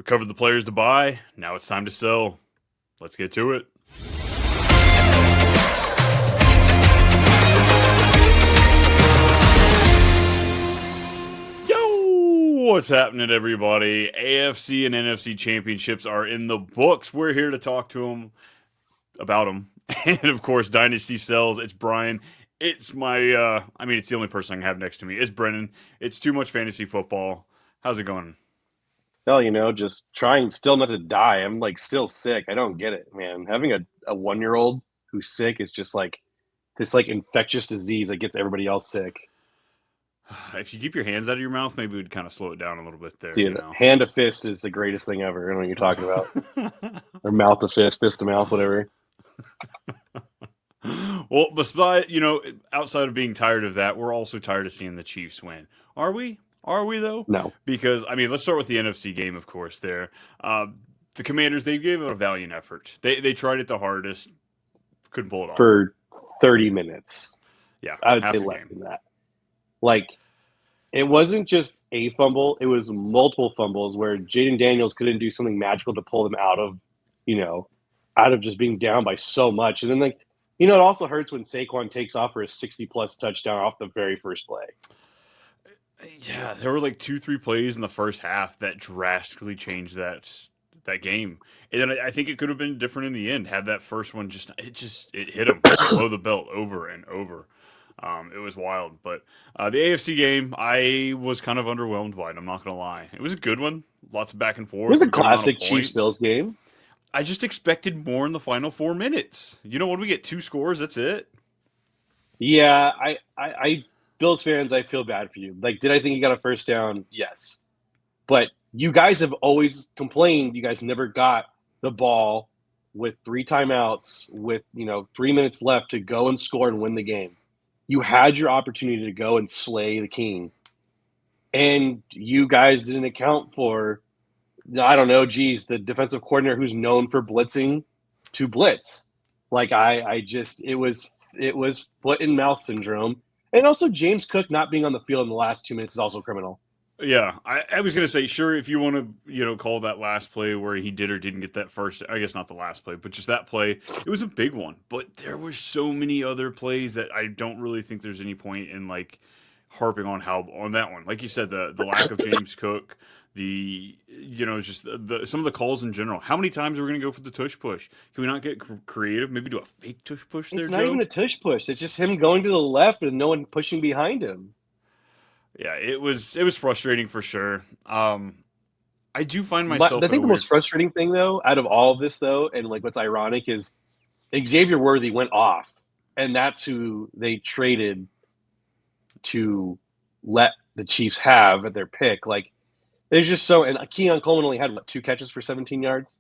covered the players to buy. Now it's time to sell. Let's get to it. Yo, what's happening, everybody? AFC and NFC championships are in the books. We're here to talk to them about them. And, of course, Dynasty Sells. It's Brian. It's my, it's the only person I can have next to me. It's Brennan. It's too much fantasy football. How's it going? Hell, just trying still not to die. I'm still sick. I don't get it, man. Having a 1-year-old who's sick is just like this infectious disease that gets everybody else sick. If you keep your hands out of your mouth, maybe we'd kind of slow it down a little bit there. Dude, hand to fist is the greatest thing ever. I don't know what you're talking about. Or mouth to fist, fist to mouth, whatever. Well, outside of being tired of that, we're also tired of seeing the Chiefs win. Are we? Are we, though? No. Because, let's start with the NFC game, of course, there. The Commanders, they gave it a valiant effort. They tried it the hardest. Couldn't pull it off. For 30 minutes. Yeah. I would say less than that. It wasn't just a fumble. It was multiple fumbles where Jaden Daniels couldn't do something magical to pull them out of just being down by so much. And then, it also hurts when Saquon takes off for a 60-plus touchdown off the very first play. Yeah, there were 2-3 plays in the first half that drastically changed that game. And then I think it could have been different in the end had that first one it hit him below the belt over and over. It was wild. But the AFC game, I was kind of underwhelmed by it. I'm not going to lie. It was a good one. Lots of back and forth. It was a classic Chiefs-Bills game. I just expected more in the final 4 minutes. When we get 2 scores, that's it. Yeah, I Bills fans, I feel bad for you. Did I think you got a first down? Yes. But you guys have always complained you guys never got the ball with 3 timeouts with, 3 minutes left to go and score and win the game. You had your opportunity to go and slay the king. And you guys didn't account for, I don't know, the defensive coordinator who's known for blitzing to blitz. It was foot and mouth syndrome. And also James Cook not being on the field in the last 2 minutes is also criminal. Yeah, I was going to say, sure, if you want to, call that last play where he did or didn't get that first, I guess not the last play, but just that play, it was a big one. But there were so many other plays that I don't really think there's any point in, harping on that one. Like you said, the lack of James Cook, some of the calls in general. How many times are we going to go for the tush push? Can we not get creative? Maybe do a fake tush push there, It's not even a tush push. It's just him going to the left and no one pushing behind him. Yeah, it was frustrating for sure. I do find myself. I think the most frustrating thing, though, out of all of this, though, and what's ironic is Xavier Worthy went off, and that's who they traded to let the Chiefs have at their pick. There's just and Keon Coleman only had 2 catches for 17 yards.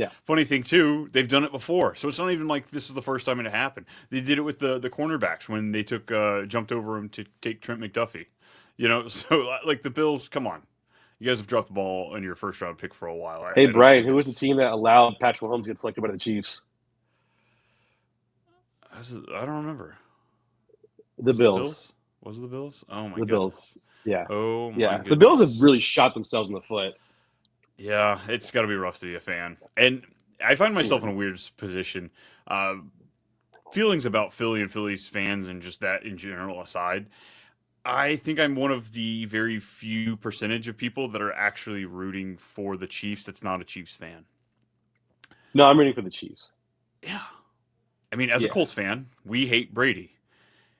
Yeah. Funny thing, too, they've done it before. So it's not even like this is the first time it happened. They did it with the cornerbacks when they jumped over him to take Trent McDuffie. So the Bills, come on. You guys have dropped the ball in your first round pick for a while. Hey, Brian, who was the team that allowed Patrick Mahomes to get selected by the Chiefs? I don't remember. The Bills. Was it the Bills? Oh, my The goodness. Bills. Yeah. Oh, my yeah. goodness. The Bills have really shot themselves in the foot. Yeah, it's got to be rough to be a fan. And I find myself in a weird position. Feelings about Philly and Phillies fans and just that in general aside, I think I'm one of the very few percentage of people that are actually rooting for the Chiefs that's not a Chiefs fan. No, I'm rooting for the Chiefs. Yeah. As a Colts fan, we hate Brady.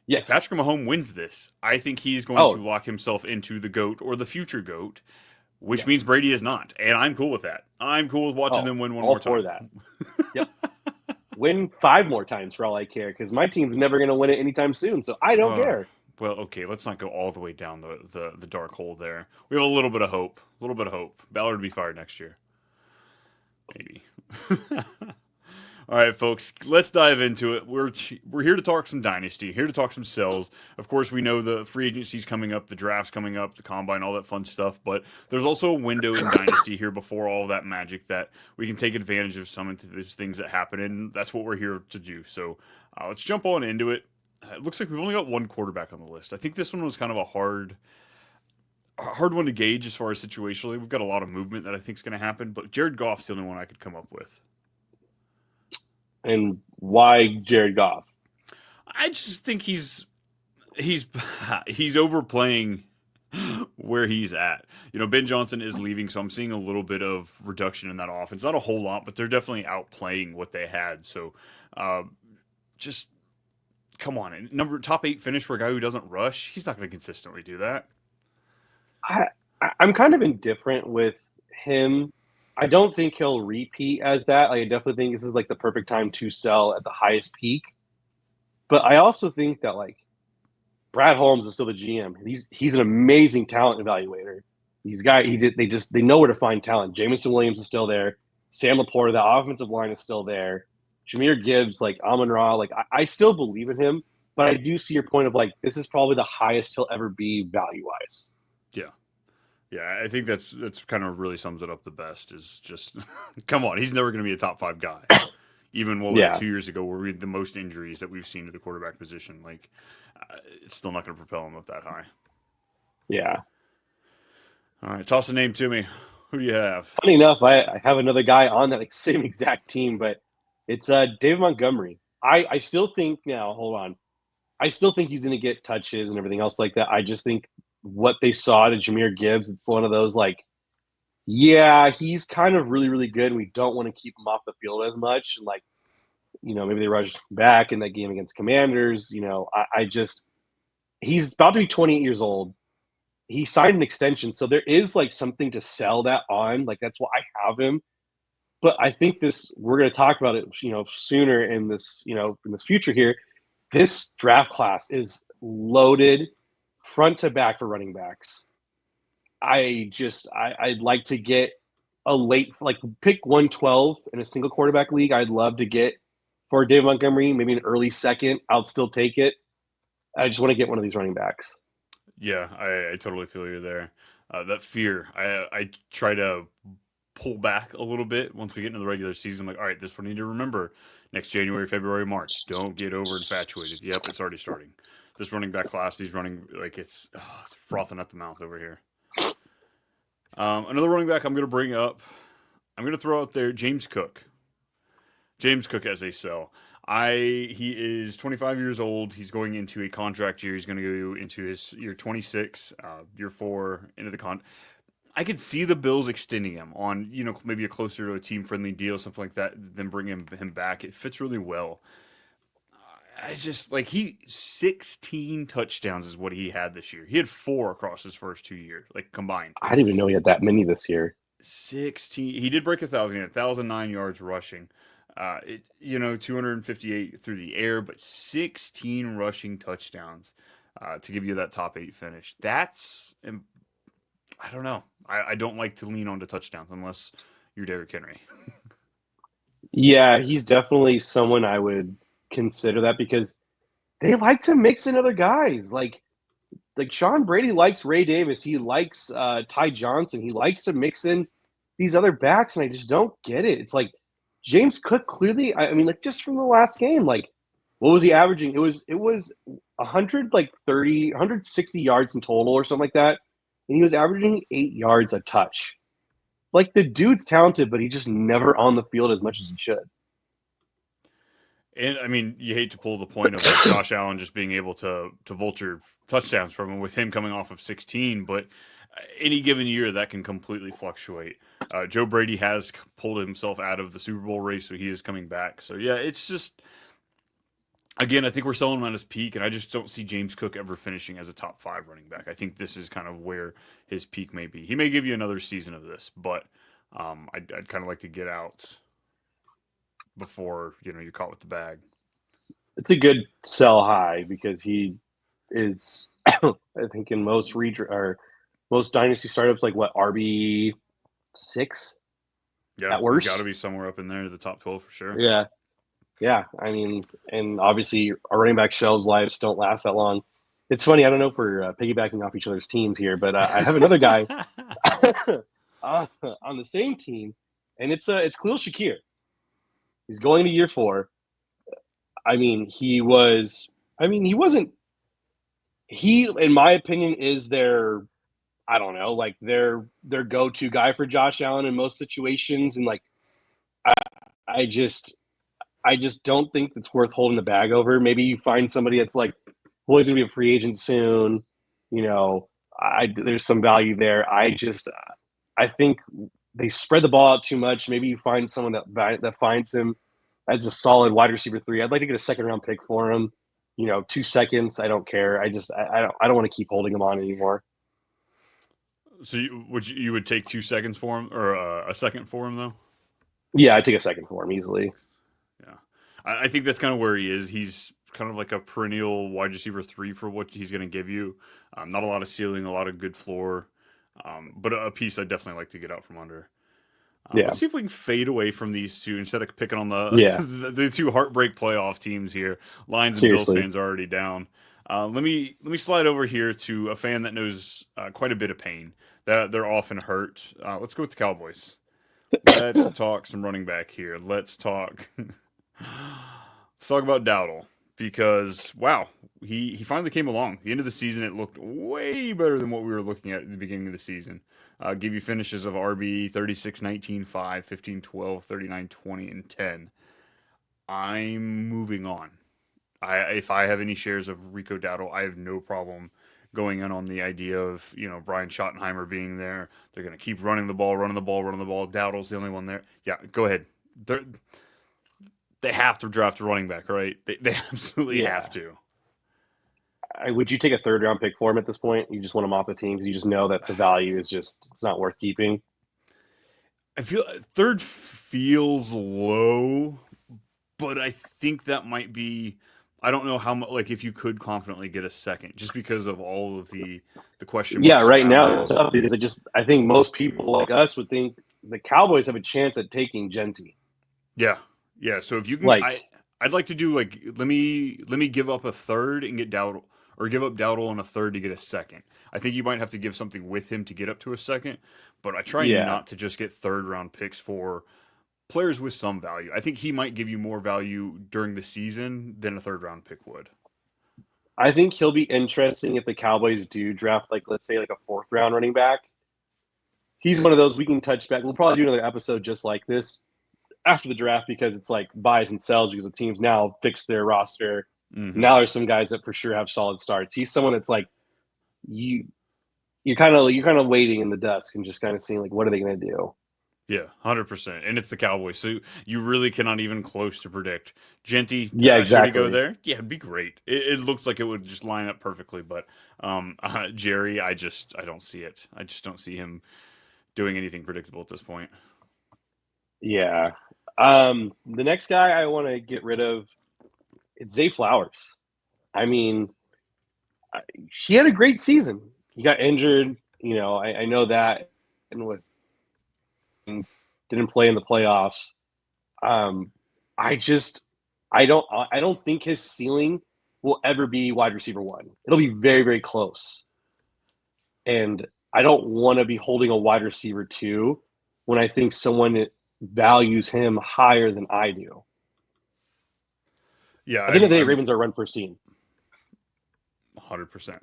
Yes. If Patrick Mahomes wins this, I think he's going to lock himself into the GOAT or the future GOAT. Which means Brady is not, and I'm cool with that. I'm cool with watching them win one more time. All for that. Yep. Win 5 more times for all I care, because my team's never going to win it anytime soon, so I don't care. Well, okay, let's not go all the way down the dark hole there. We have a little bit of hope. Ballard will be fired next year. Maybe. All right, folks, let's dive into it. We're here to talk some Dynasty, here to talk some sells. Of course, we know the free agency's coming up, the draft's coming up, the combine, all that fun stuff, but there's also a window in Dynasty here before all that magic that we can take advantage of some of those things that happen, and that's what we're here to do. So let's jump on into it. It looks like we've only got 1 quarterback on the list. I think this one was kind of a hard hard one to gauge as far as situationally. We've got a lot of movement that I think is going to happen, but Jared Goff's the only one I could come up with. And why Jared Goff? I just think he's he's overplaying where he's at. Ben Johnson is leaving, so I'm seeing a little bit of reduction in that offense. Not a whole lot, but they're definitely outplaying what they had. So, just come on, top 8 finish for a guy who doesn't rush. He's not going to consistently do that. I'm kind of indifferent with him. I don't think he'll repeat as that. I definitely think this is like the perfect time to sell at the highest peak. But I also think that like Brad Holmes is still the GM. He's an amazing talent evaluator. They know where to find talent. Jamison Williams is still there. Sam Laporta, the offensive line is still there. Jahmyr Gibbs, like Ammon-Ra, like I still believe in him, but I do see your point of like this is probably the highest he'll ever be value wise. Yeah. Yeah, I think that's kind of really sums it up the best is just come on, he's never going to be a top 5 guy. Even what was it 2 years ago where we had the most injuries that we've seen to the quarterback position, like it's still not going to propel him up that high. Yeah. All right, toss a name to me. Who do you have? Funny enough, I have another guy on that same exact team, but it's David Montgomery. I still think now, hold on. I still think he's going to get touches and everything else like that. I just think what they saw to Jahmyr Gibbs, it's one of those like, yeah, he's kind of really, really good. And we don't want to keep him off the field as much. And like, maybe they rushed back in that game against Commanders. He's about to be 28 years old. He signed an extension. So there is like something to sell that on. Like, that's why I have him. But I think we're going to talk about it, sooner in this, in this future here. This draft class is loaded front to back for running backs. I'd like to get a late, like pick 112 in a single quarterback league. I'd love to get for David Montgomery, maybe an early second. I'll still take it. I just want to get one of these running backs. Yeah, I totally feel you there. That fear, I try to pull back a little bit once we get into the regular season. I'm like, all right, this one I need to remember. Next January, February, March. Don't get over infatuated. Yep, it's already starting. This running back class, these running, like it's frothing at the mouth over here. Another running back I'm going to bring up, I'm going to throw out there James Cook. James Cook as a sell. He is 25 years old. He's going into a contract year. He's going to go into his year 26, year 4 into the I could see the Bills extending him on, maybe a closer to a team-friendly deal, something like that, then bring him back. It fits really well. I just, 16 touchdowns is what he had this year. He had 4 across his first 2 years, combined. I didn't even know he had that many this year. 16. He did break 1,000. He had 1,009 yards rushing. 258 through the air, but 16 rushing touchdowns to give you that top 8 finish. That's, I don't know. I don't like to lean on to touchdowns unless you're Derrick Henry. Yeah, he's definitely someone I would consider that because they like to mix in other guys. Like Sean Brady likes Ray Davis. He likes Ty Johnson. He likes to mix in these other backs, and I just don't get it. It's like James Cook clearly, just from the last game, what was he averaging? It was 160 yards in total or something like that. And he was averaging 8 yards a touch. The dude's talented, but he just never on the field as much as he should. And, you hate to pull the point of Josh Allen just being able to vulture touchdowns from him with him coming off of 16, but any given year that can completely fluctuate. Joe Brady has pulled himself out of the Super Bowl race, so he is coming back. So, yeah, it's just, again, I think we're selling him at his peak, and I just don't see James Cook ever finishing as a top 5 running back. I think this is kind of where his peak may be. He may give you another season of this, but I'd kind of like to get out before you're caught with the bag. It's a good sell high because he is, I think, in most dynasty startups, RB6? Yeah, at worst. He's got to be somewhere up in there, the top 12 for sure. Yeah. Yeah, and obviously our running back shelves lives don't last that long. It's funny, I don't know if we're piggybacking off each other's teams here, but I have another guy on the same team, and it's Khalil Shakir. He's going to year 4. He in my opinion, is their I don't know, like their go-to guy for Josh Allen in most situations, and like I, I just I just don't think it's worth holding the bag over. Maybe you find somebody that's like, well, he's gonna be a free agent soon. You know, there's some value there. I think they spread the ball out too much. Maybe you find someone that finds him as a solid wide receiver 3. I'd like to get a second round pick for him. 2 seconds. I don't care. I don't want to keep holding him on anymore. So you would take 2 seconds for him, or a second for him though? Yeah, I'd take a second for him easily. Yeah, I think that's kind of where he is. He's kind of like a perennial wide receiver 3 for what he's going to give you. Not a lot of ceiling, a lot of good floor, but a piece I definitely like to get out from under. Yeah, Let's see if we can fade away from these two instead of picking on the yeah. the two heartbreak playoff teams here. Lions and Bills Seriously. fans are already down. Let me slide over here to a fan that knows quite a bit of pain. That they're often hurt. Let's go with the Cowboys. Let's talk some running back here. Let's talk. Let's talk about Dowdle because wow, he finally came along. The end of the season, it looked way better than what we were looking at the beginning of the season. Give you finishes of RB 36, 19, 5, 15, 12, 39, 20, and 10. I'm moving on. If I have any shares of Rico Dowdle, I have no problem going in on the idea of Brian Schottenheimer being there. They're going to keep running the ball, running the ball, running the ball. Dowdle's the only one there. Yeah, go ahead. They have to draft a running back, right? They absolutely Yeah. have to. Would you take a third round pick for him at this point? You just want him off the team because you just know that the value is it's not worth keeping. I feel third feels low, but I think that might be. I don't know how much. Like if you could confidently get a second, just because of all of the question Yeah, marks right now surrounding it's it. tough because I think most people like us would think the Cowboys have a chance at taking Genty. Yeah, yeah. So if you can, Like, I'd like to do like let me give up a third and get Dowdle, or give up Dowdle on a third to get a second. I think you might have to give something with him to get up to a second, but I try yeah, not to just get third round picks for players with some value. I think he might give you more value during the season than a third round pick would. I think he'll be interesting if the Cowboys do draft, like, let's say, like a fourth round running back. He's one of those we can touch back. We'll probably do another episode just like this after the draft because it's like buys and sells because the teams now fix their roster. Hmm. Now there's some guys that for sure have solid starts. He's someone that's like you you're kind of waiting in the dusk and just kind of seeing like what are they going to do. Yeah, 100%. And it's the Cowboys, so you really cannot even close to predict. Genty, Yeah, should he go exactly. there? Yeah, it'd be great. It looks like it would just line up perfectly, but Jerry, I don't see it. I just don't see him doing anything predictable at this point. Yeah. The next guy I want to get rid of it's Zay Flowers. I mean, he had a great season. He got injured, I know that, and didn't play in the playoffs. Um, I just I don't think his ceiling will ever be wide receiver 1. It'll be very, very close. And I don't want to be holding a wide receiver 2 when I think someone values him higher than I do. Yeah, I think the day I'm Ravens are run first team. 100%.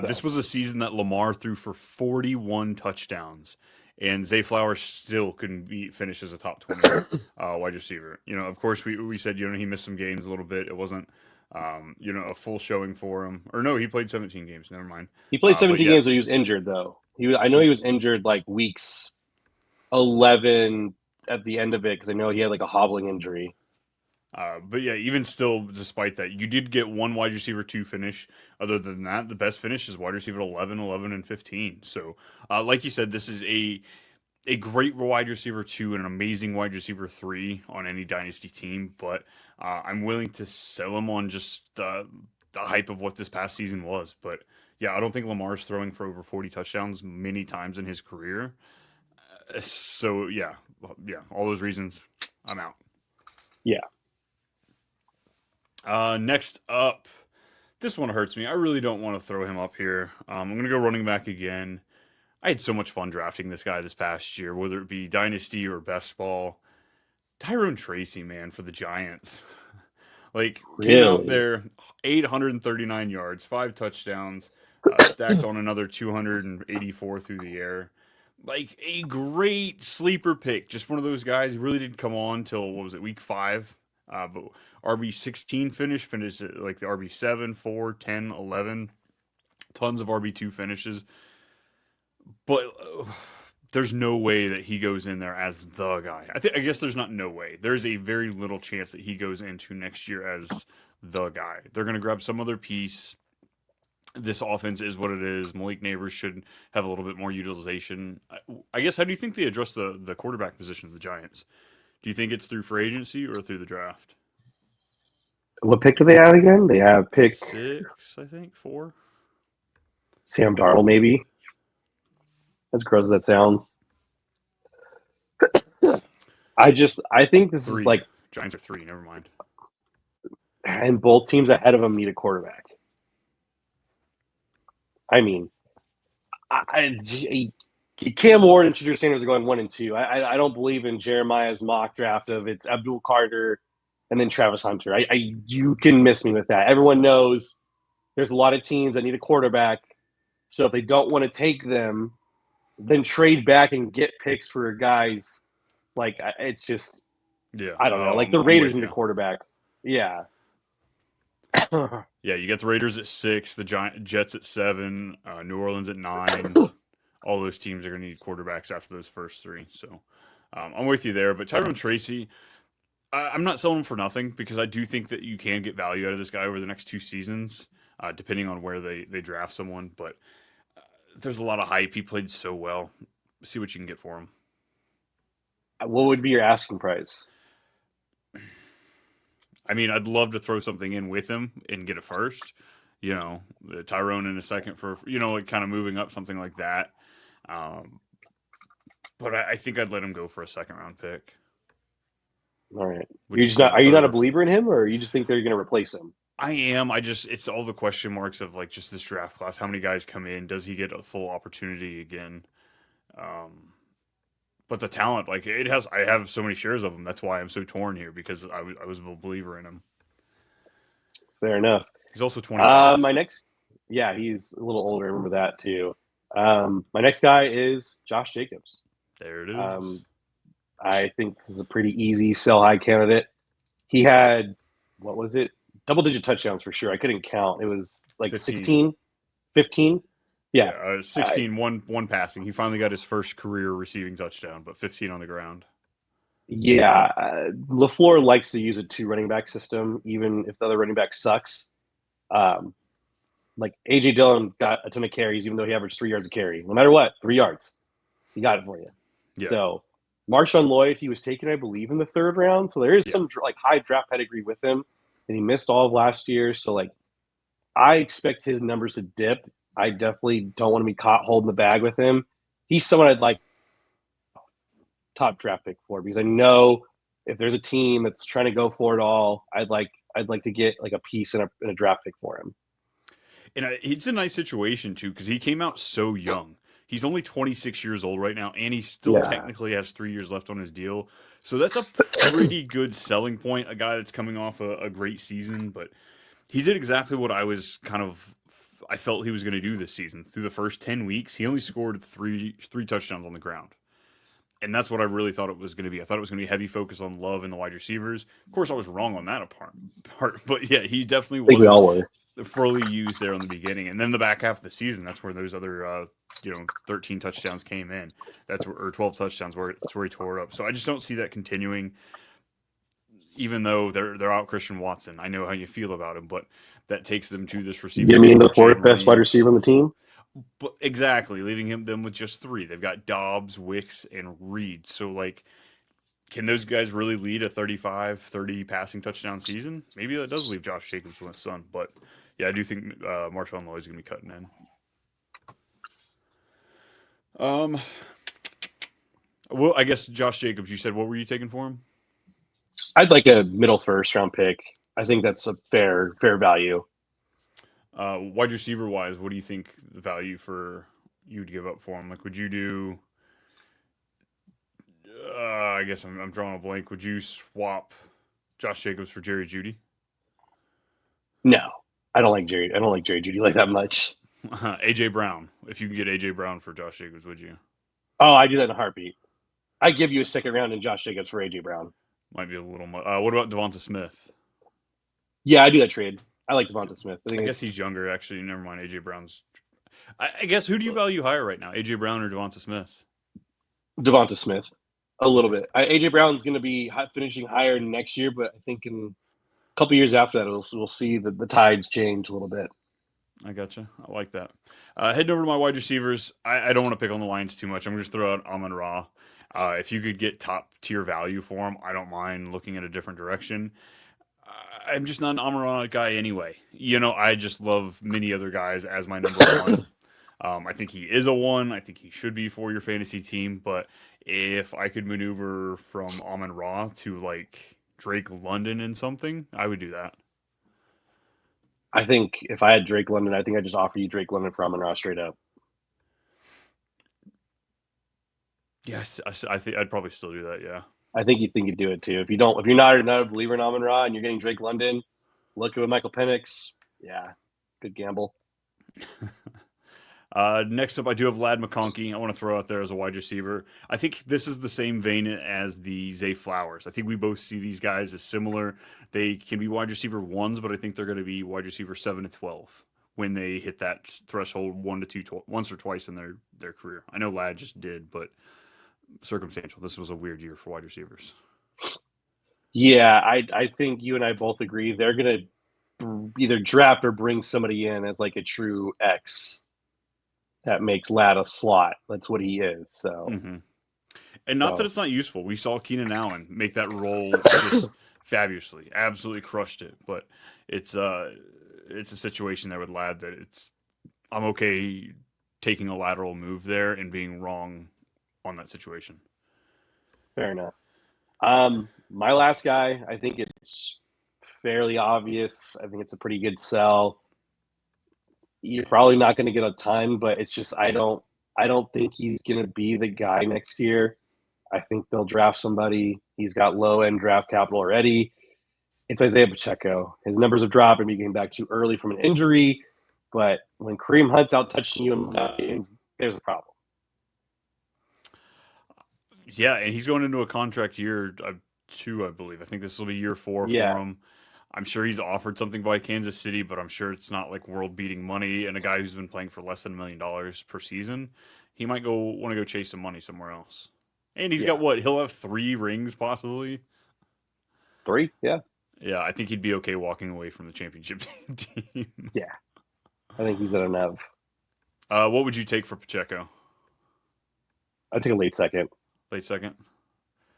This So was a season that Lamar threw for 41 touchdowns, and Zay Flowers still couldn't finish as a top 20 wide receiver. Of course, we said he missed some games a little bit. It wasn't a full showing for him. Or no, he played 17 games. Never mind. he played But 17 yeah, games, but he was injured though. I know he was injured like weeks 11 at the end of it because I know he had like a hobbling injury. but yeah, even still, despite that, you did get one wide receiver 2 finish. Other than that, the best finish is wide receiver 11, 11, and 15. So, like you said, this is a great wide receiver 2 and an amazing wide receiver 3 on any dynasty team. But I'm willing to sell him on just the hype of what this past season was. But yeah, I don't think Lamar's throwing for over 40 touchdowns many times in his career. So yeah, all those reasons, I'm out. Yeah. Next up, this one hurts me. I really don't want to throw him up here. I'm going to go running back again. I had so much fun drafting this guy this past year, whether it be Dynasty or Best Ball. Tyrone Tracy, man, for the Giants. Like, came out Really? there, 839 yards, 5 touchdowns, stacked on another 284 through the air. Like a great sleeper pick. Just one of those guys. He really didn't come on till, what was it, week 5? But RB16 finished at like the RB7, 4, 10, 11. Tons of RB2 finishes. But there's no way that he goes in there as the guy. I guess there's not no way. There's a very little chance that he goes into next year as the guy. They're going to grab some other piece. This offense is what it is. Malik Neighbors should have a little bit more utilization. I guess, how do you think they address the quarterback position of the Giants? Do you think it's through free agency or through the draft? What pick do they have again? They have pick 6, I think, 4. Sam Darnold, maybe. As gross as that sounds. I think this 3. is like, Giants are 3. Never mind. and both teams ahead of them need a quarterback. I mean, Cam Ward and Shedeur Sanders are going 1 and 2. I don't believe in Jeremiah's mock draft of it's Abdul Carter and then Travis Hunter. You can miss me with that. Everyone knows there's a lot of teams that need a quarterback. So if they don't want to take them, then trade back and get picks for guys. Like, it's just, Yeah, I don't know. Like the Raiders need a quarterback. Yeah. Yeah, you got the Raiders at 6, the Jets at 7, New Orleans at 9. All those teams are going to need quarterbacks after those first 3. So I'm with you there. But Tyrone Tracy, I'm not selling him for nothing because I do think that you can get value out of this guy over the next 2 seasons, depending on where they draft someone. But there's a lot of hype. He played so well. See what you can get for him. What would be your asking price? I mean, I'd love to throw something in with him and get a first. You know, Tyrone in a second for, like kind of moving up, something like that. But I think I'd let him go for a second-round pick. All right. Are you not a believer in him, or you just think they're going to replace him? I am. It's all the question marks of like just this draft class. How many guys come in? Does he get a full opportunity again? But the talent, like I have so many shares of him. That's why I'm so torn here because I was a believer in him. Fair enough. He's also 25. He's a little older. I remember that too. My next guy is Josh Jacobs. There it is. I think this is a pretty easy sell high candidate. He had, what was it? Double-digit touchdowns for sure. I couldn't count. It was like 16, 15. Yeah. 16, one passing. He finally got his first career receiving touchdown, but 15 on the ground. Yeah. LaFleur likes to use a 2 running back system, even if the other running back sucks. Like A.J. Dillon got a ton of carries, even though he averaged 3 yards a carry. No matter what, 3 yards. He got it for you. Yeah. So Marshawn Lloyd, he was taken, I believe, in the 3rd round. So there is some like high draft pedigree with him. And he missed all of last year. So like I expect his numbers to dip. I definitely don't want to be caught holding the bag with him. He's someone I'd like top draft pick for because I know if there's a team that's trying to go for it all, I'd like to get like a piece in a draft pick for him. And it's a nice situation too because he came out so young. He's only 26 years old right now, and he still technically has 3 years left on his deal. So that's a pretty good selling point. A guy that's coming off a great season, but he did exactly what I felt he was going to do this season. Through the first 10 weeks, he only scored three touchdowns on the ground. And that's what I really thought it was going to be. I thought it was going to be heavy focus on Love and the wide receivers. Of course, I was wrong on that part. But yeah, he definitely was. I think we all were. Fully used there on the beginning, and then the back half of the season, that's where those other 13 touchdowns came in. Or 12 touchdowns that's where he tore up. So I just don't see that continuing. Even though they're out Christian Watson, I know how you feel about him, but that takes them to this receiver. You mean the 4th best wide receiver on the team? But exactly, leaving them with just 3. They've got Dobbs, Wicks, and Reed. So like, can those guys really lead a 35-30 passing touchdown season? Maybe that does leave Josh Jacobs with his son, but. Yeah, I do think Marshawn Lloyd's going to be cutting in. Well, I guess Josh Jacobs, you said, what were you taking for him? I'd like a middle 1st round pick. I think that's a fair value. Wide receiver wise, what do you think the value for you would give up for him? Like, would you do? I guess I'm drawing a blank. Would you swap Josh Jacobs for Jerry Jeudy? No. I don't like Jerry Jeudy like that much. AJ Brown. If you can get AJ Brown for Josh Jacobs, would you? Oh, I do that in a heartbeat. I give you a second round in Josh Jacobs for AJ Brown. Might be a little much. What about Devonta Smith? Yeah, I do that trade. I like Devonta Smith. I I think guess he's younger, actually. Never mind. AJ Brown's. I guess who do you value higher right now, AJ Brown or Devonta Smith? Devonta Smith a little Okay, bit. AJ Brown's going to be finishing higher next year, but I think in a couple years after that, we'll see the tides change a little bit. I gotcha. I like that. Heading over to my wide receivers, I don't want to pick on the Lions too much. I'm going to just throw out Ammon-Ra. If you could get top tier value for him, I don't mind looking in a different direction. I'm just not an Ammon-Ra guy anyway. I just love many other guys as my number one. I think he is a one. I think he should be for your fantasy team. But if I could maneuver from Ammon-Ra to like Drake London in something, I would do that. I think if I had Drake London, I think I'd just offer you Drake London for Ammon-Ra straight up. Yes, I think I'd probably still do that. Yeah. I think you'd do it too. If you're not a believer in Ammon-Ra and you're getting Drake London, look at Michael Penix. Yeah, good gamble. Next up, I do have Vlad McConkie. I want to throw out there as a wide receiver. I think this is the same vein as the Zay Flowers. I think we both see these guys as similar. They can be wide receiver ones, but I think they're going to be wide receiver 7 to 12 when they hit that threshold once or twice in their career. I know Lad just did, but circumstantial. This was a weird year for wide receivers. Yeah, I think you and I both agree they're gonna either draft or bring somebody in as like a true X that makes Lad a slot. That's what he is. So, Mm-hmm. And not that it's not useful. We saw Keenan Allen make that role just fabulously, absolutely crushed it. But it's a situation there with Lad that I'm okay taking a lateral move there and being wrong on that situation. fair enough. My last guy, I think it's fairly obvious. I think it's a pretty good sell. You're probably not going to get a ton, but it's just I don't think he's going to be the guy next year. I think they'll draft somebody. He's got low end draft capital already. It's Isaiah Pacheco. His numbers have dropped and he came back too early from an injury. But when Kareem Hunt's out touching you in games, there's a problem. Yeah, and he's going into a contract year two, I believe. I think this will be year 4 for Yeah. him. I'm sure he's offered something by Kansas City, but I'm sure it's not like world beating money. And a guy who's been playing for less than $1 million per season, he might want to go chase some money somewhere else. And he's got what? He'll have 3 rings possibly. 3? Yeah. Yeah, I think he'd be okay walking away from the championship team. Yeah. I think he's at enough. What would you take for Pacheco? I'd take a late second. Late second?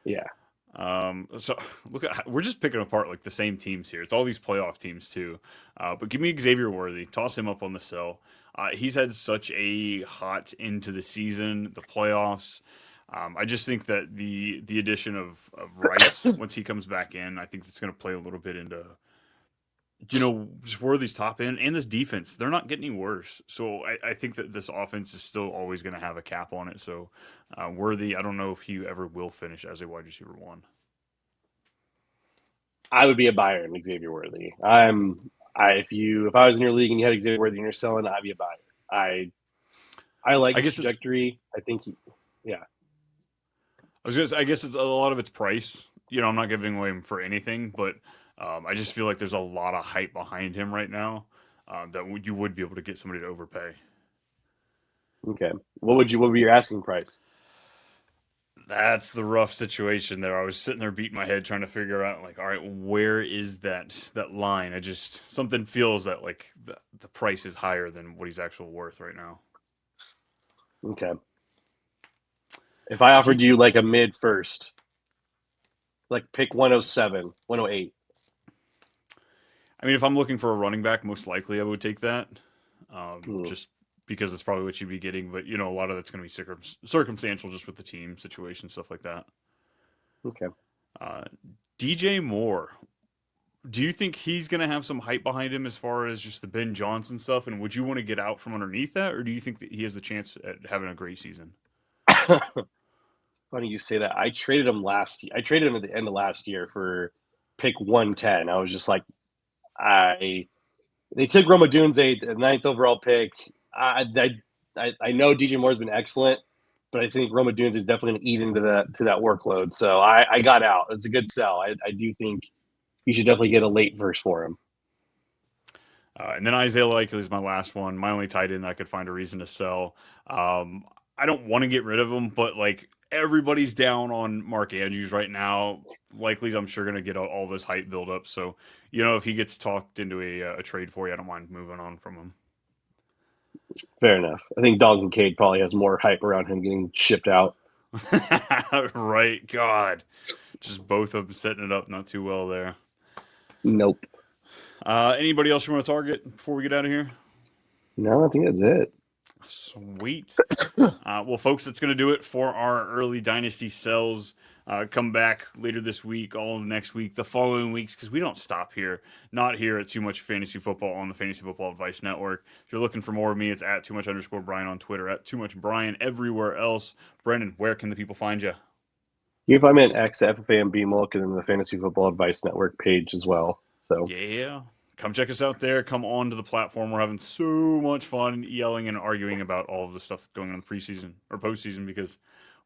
Yeah. So we're just picking apart like the same teams here. It's all these playoff teams too. But give me Xavier Worthy. Toss him up on the sell. He's had such a hot into the season, the playoffs. I just think that the addition of Rice once he comes back in, I think it's going to play a little bit into just Worthy's top end and this defense. They're not getting any worse. So I think that this offense is still always going to have a cap on it. So Worthy, I don't know if he ever will finish as a wide receiver 1. I would be a buyer in Xavier Worthy. If I was in your league and you had Xavier Worthy and you're selling, I'd be a buyer. I like his trajectory. I think I guess it's a lot of its price. I'm not giving away him for anything, but I just feel like there's a lot of hype behind him right now that you would be able to get somebody to overpay. Okay. What would be your asking price? That's the rough situation there. I was sitting there beating my head trying to figure out, like, all right, where is that line? Something feels that like the price is higher than what he's actually worth right now. Okay. If I offered you like a mid first, like pick 107, 108. I mean, if I'm looking for a running back, most likely I would take that. Just because it's probably what you'd be getting. But, a lot of that's going to be circumstantial just with the team situation, stuff like that. Okay. DJ Moore. Do you think he's going to have some hype behind him as far as just the Ben Johnson stuff? And would you want to get out from underneath that? Or do you think that he has the chance at having a great season? Funny you say that. I traded him I traded him at the end of last year for pick 110. I was just like, they took Roma Dunze, the 9th overall pick. I know DJ Moore's been excellent, but I think Roma Dunes is definitely going to eat into that workload. So I got out. It's a good sell. I do think you should definitely get a late verse for him. And then Isaiah Likely is my last one. My only tight end I could find a reason to sell. I don't want to get rid of him, but like everybody's down on Mark Andrews right now. Likely's I'm sure going to get all this hype build up. So, if he gets talked into a trade for you, I don't mind moving on from him. Fair enough. I think Dalton Cade probably has more hype around him getting shipped out. Right. God. Just both of them setting it up not too well there. Nope. Anybody else you want to target before we get out of here? No, I think that's it. Sweet. Well, folks, that's going to do it for our early Dynasty Sells. Come back later this week, all of next week, the following weeks, because we don't stop here. Not here at Too Much Fantasy Football on the Fantasy Football Advice Network. If you're looking for more of me, it's at @too_much_Brian on Twitter, at Too Much Brian everywhere else. Brendan, where can the people find you? You can find me at X, FFAM, BMOLK, and then the Fantasy Football Advice Network page as well. So Yeah. Come check us out there. Come on to the platform. We're having so much fun yelling and arguing about all of the stuff that's going on in the preseason or postseason because,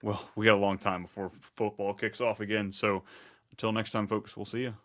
well, we got a long time before football kicks off again. So until next time, folks, we'll see you.